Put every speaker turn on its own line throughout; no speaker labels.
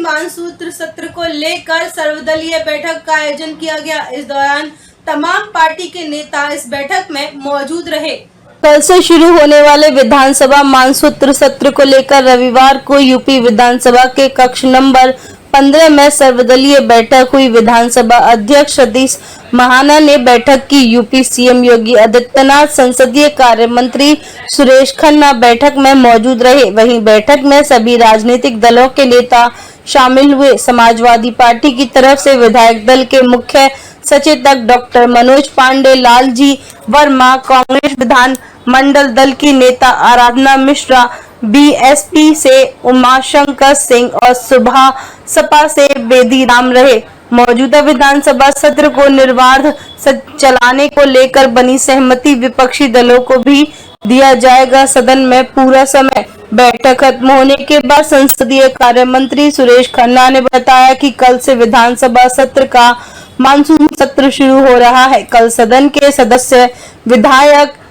Monsoon सत्र को लेकर सर्वदलीय बैठक का आयोजन किया गया। इस दौरान तमाम पार्टी के नेता इस बैठक में मौजूद रहे। कल से शुरू होने वाले विधानसभा मानसून सत्र को लेकर रविवार को यूपी विधानसभा के कक्ष नंबर 15 में सर्वदलीय बैठक हुई। विधानसभा अध्यक्ष सतीश महाना ने बैठक की। यूपी सीएम योगी आदित्यनाथ, संसदीय कार्य मंत्री सुरेश खन्ना बैठक में मौजूद रहे। वहीं बैठक में सभी राजनीतिक दलों के नेता शामिल हुए। समाजवादी पार्टी की तरफ से विधायक दल के मुख्य सचेतक डॉक्टर मनोज पांडे, लालजी वर्मा, कांग्रेस विधान मंडल दल की नेता आराधना मिश्रा, बीएसपी से उमाशंकर सिंह और सुबह सपा से बेदी राम रहे। मौजूदा विधानसभा सत्र को निर्बाध चलाने को लेकर बनी सहमति विपक्षी दलों को भी दिया जाएगा सदन में पूरा समय। बैठक खत्म होने के बाद संसदीय कार्य मंत्री सुरेश खन्ना ने बताया कि कल से विधानसभा सत्र का मानसून सत्र शुरू हो रहा है। कल सदन के सदस्य विधायक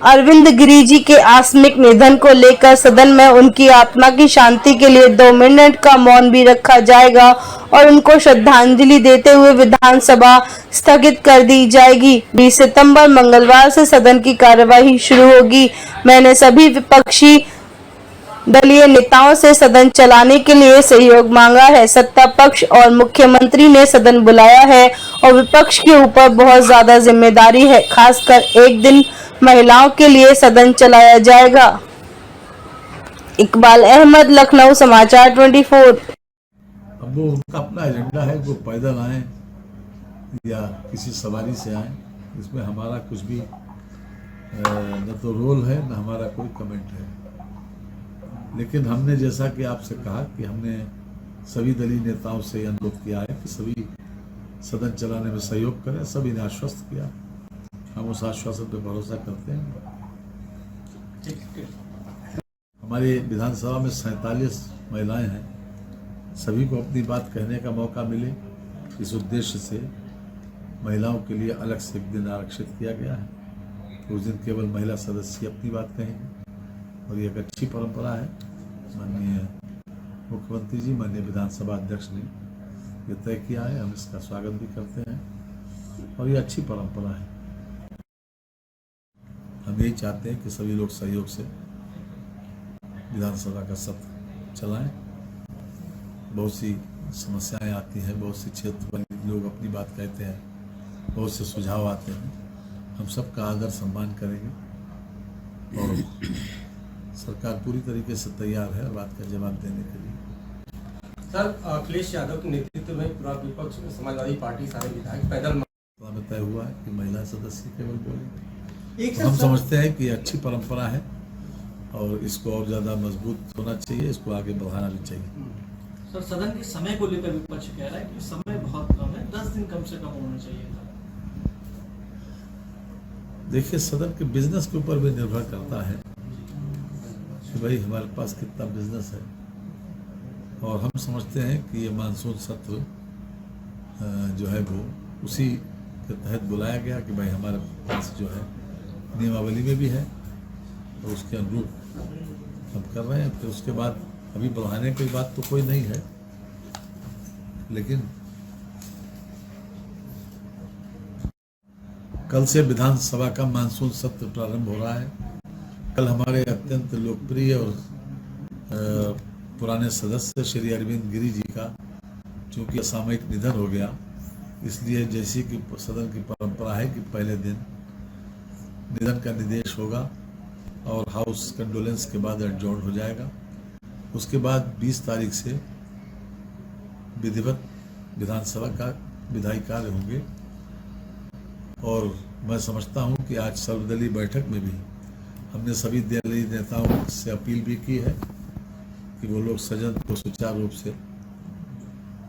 अरविंद गिरी जी के आकस्मिक निधन को लेकर सदन में उनकी आत्मा की शांति के लिए 2 मिनट का मौन भी रखा जाएगा और उनको श्रद्धांजलि देते हुए विधानसभा स्थगित कर दी जाएगी। 20 सितंबर मंगलवार से सदन की कार्यवाही शुरू होगी। मैंने सभी विपक्षी दलीय नेताओं से सदन चलाने के लिए सहयोग मांगा है। सत्ता पक्ष और मुख्यमंत्री ने सदन बुलाया है और विपक्ष के ऊपर बहुत ज्यादा जिम्मेदारी है। खासकर एक दिन महिलाओं के लिए सदन चलाया जाएगा। इकबाल अहमद, लखनऊ समाचार 24।
अब वो उनका अपना एजेंडा है, वो पैदल आए या किसी सवारी से आए, इसमें हमारा कुछ भी न तो रोल है न हमारा कोई कमेंट है। लेकिन हमने जैसा कि आपसे कहा कि हमने सभी दलीय नेताओं से अनुरोध किया है कि सभी सदन चलाने में सहयोग करें। सभी ने आश्वस्त किया, हम उस आश्वासन पर भरोसा करते हैं। हमारी विधानसभा में 47 महिलाएं हैं। सभी को अपनी बात कहने का मौका मिले, इस उद्देश्य से महिलाओं के लिए अलग से एक दिन आरक्षित किया गया है। उस दिन केवल महिला सदस्य अपनी बात कहेंगे और ये एक अच्छी परंपरा है। माननीय मुख्यमंत्री जी, माननीय विधानसभा अध्यक्ष ने ये तय किया है, हम इसका स्वागत भी करते हैं और ये अच्छी परंपरा है। हम यही चाहते हैं कि सभी लोग सहयोग से विधानसभा का सत्र चलाएं। बहुत सी समस्याएं आती हैं, बहुत सी क्षेत्र पर लोग अपनी बात कहते हैं, बहुत से सुझाव आते हैं। हम सबका आदर सम्मान करेंगे और सरकार पूरी तरीके से तैयार है बात का जवाब देने के लिए।
सर, अखिलेश यादव के नेतृत्व में पूरा विपक्ष, समाजवादी पार्टी, सारे विधायक पैदल
तय हुआ है कि महिला सदस्य केवल बोलेंगे। हम समझते हैं कि अच्छी परंपरा है और इसको और ज्यादा मजबूत होना चाहिए, इसको आगे बढ़ाना भी चाहिए।
सर, सदन के समय को लेकर विपक्ष कह रहा है कि समय बहुत कम है, 10 दिन कम से कम होना चाहिए था।
देखिए, सदन के बिजनेस के ऊपर भी निर्भर करता है कि भाई हमारे पास कितना बिजनेस है, और हम समझते हैं कि ये मानसून सत्र जो है वो उसी के तहत बुलाया गया कि भाई हमारे पास जो है नियमावली में भी है तो उसके अनुरूप हम कर रहे हैं। फिर उसके बाद अभी बढ़ाने की बात तो कोई नहीं है, लेकिन कल से विधानसभा का मानसून सत्र प्रारंभ हो रहा है। कल हमारे अत्यंत लोकप्रिय और पुराने सदस्य श्री अरविंद गिरी जी का चूंकि असामयिक निधन हो गया, इसलिए जैसी कि सदन की परंपरा है कि पहले दिन निधन का निर्देश होगा और हाउस कंडोलेंस के बाद एडजॉर्न हो जाएगा। उसके बाद 20 तारीख से विधिवत विधानसभा का विधायी कार्य होंगे। और मैं समझता हूं कि आज सर्वदलीय बैठक में भी हमने सभी दलीय नेताओं से अपील भी की है कि वो लोग सदन को सुचारू रूप से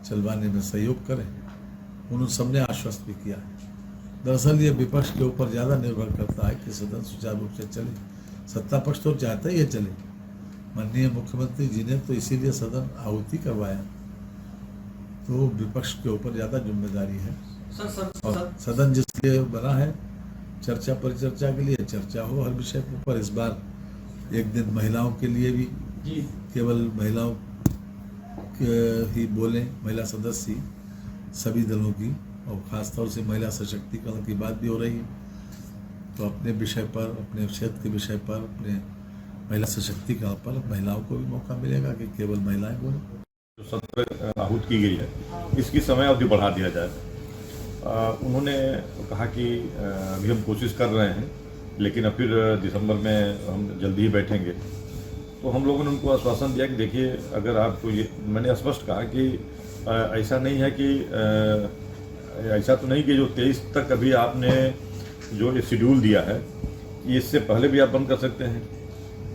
चलवाने में सहयोग करें। उन्होंने सबने आश्वस्त भी किया है। दरअसल ये विपक्ष के ऊपर ज़्यादा निर्भर करता है कि सदन सुचारू रूप से चले। सत्ता पक्ष तो चाहता ही है चले। माननीय मुख्यमंत्री जी ने तो इसीलिए सदन आहुति करवाया, तो विपक्ष के ऊपर ज़्यादा जिम्मेदारी है। और सदन जिसलिए बना है चर्चा परिचर्चा के लिए, चर्चा हो हर विषय पर। इस बार एक दिन महिलाओं के लिए भी, केवल महिलाओं ही बोलें महिला सदस्य ही सभी दलों की, और ख़ासतौर से महिला सशक्तिकरण की बात भी हो रही है, तो अपने विषय पर, अपने क्षेत्र के विषय पर, अपने महिला सशक्तिकरण पर महिलाओं को भी मौका मिलेगा कि केवल महिलाएं बोलें।
जो सत्र आहूत की गई है इसकी समय अवधि बढ़ा दिया जाए। उन्होंने कहा कि अभी हम कोशिश कर रहे हैं, लेकिन अब फिर दिसंबर में हम जल्दी ही बैठेंगे। तो हम लोगों ने उनको आश्वासन दिया कि देखिए, अगर आपको ये, मैंने स्पष्ट कहा कि ऐसा नहीं है कि ऐसा तो नहीं कि जो 23 तक अभी आपने जो ये शेड्यूल दिया है ये इससे पहले भी आप बंद कर सकते हैं।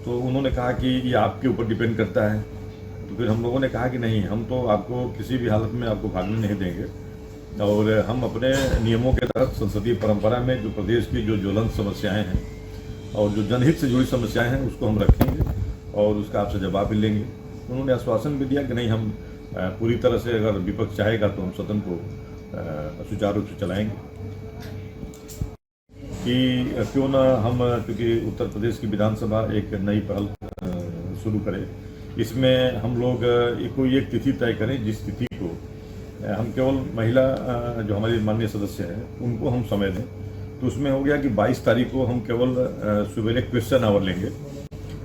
तो उन्होंने कहा कि ये आपके ऊपर डिपेंड करता है। तो फिर हम लोगों ने कहा कि नहीं, हम तो आपको किसी भी हालत में आपको भागने नहीं देंगे, और हम अपने नियमों के तहत संसदीय परंपरा में जो प्रदेश की जो ज्वलंत समस्याएं हैं और जो जनहित से जुड़ी समस्याएं हैं उसको हम रखेंगे और उसका आपसे जवाब भी लेंगे। उन्होंने आश्वासन भी दिया कि नहीं, हम पूरी तरह से, अगर विपक्ष चाहेगा तो हम सदन को सुचारू रूप से चलाएंगे। कि क्यों ना हम, क्योंकि उत्तर प्रदेश की विधानसभा एक नई पहल शुरू करे, इसमें हम लोग कोई एक तिथि तय करें जिस तिथि को हम केवल महिला जो हमारी माननीय सदस्य हैं उनको हम समय दें। तो उसमें हो गया कि 22 तारीख को हम केवल सवेरे क्वेश्चन आवर लेंगे,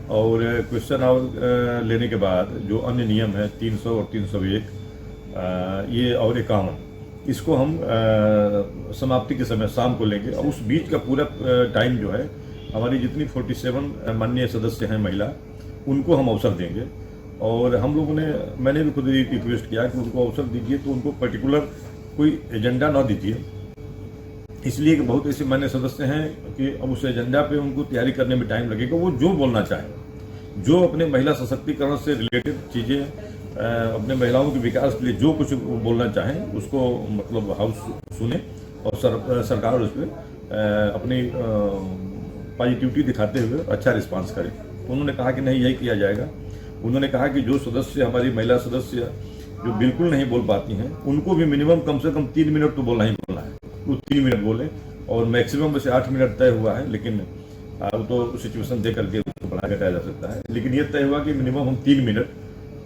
और क्वेश्चन आवर लेने के बाद जो अन्य नियम है 300 और 301 ये और 51, इसको हम समाप्ति के समय शाम को लेंगे, और उस बीच का पूरा टाइम जो है हमारी जितनी 47 माननीय सदस्य हैं महिला, उनको हम अवसर देंगे। और हम लोगों ने, मैंने भी खुद रिक्वेस्ट किया कि उनको अवसर दीजिए, तो उनको पर्टिकुलर कोई एजेंडा ना दीजिए, इसलिए कि बहुत ऐसे मान्य सदस्य हैं कि अब उस एजेंडा पे उनको तैयारी करने में टाइम लगेगा। वो जो बोलना चाहें, जो अपने महिला सशक्तिकरण से रिलेटेड चीज़ें, अपने महिलाओं के विकास के लिए जो कुछ बोलना चाहें उसको मतलब हाउस सुने, और सरकार उस पर अपनी पॉजिटिविटी दिखाते हुए अच्छा रिस्पांस करे। उन्होंने कहा कि नहीं, यही किया जाएगा। उन्होंने कहा कि जो सदस्य, हमारी महिला सदस्य जो बिल्कुल नहीं बोल पाती हैं, उनको भी मिनिमम कम से कम 3 मिनट तो बोलना ही बोलना है, वो 3 मिनट बोले, और मैक्सिमम वैसे 8 मिनट तय हुआ है, लेकिन अब तो सिचुएशन देख करके उसको बढ़ा घटाया जा सकता है। लेकिन ये तय हुआ कि मिनिमम हम 3 मिनट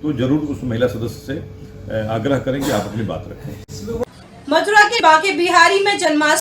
तो जरूर उस महिला सदस्य से आग्रह करें कि आप अपनी बात रखें।
मथुरा के बांके बिहारी में जन्माष्टमी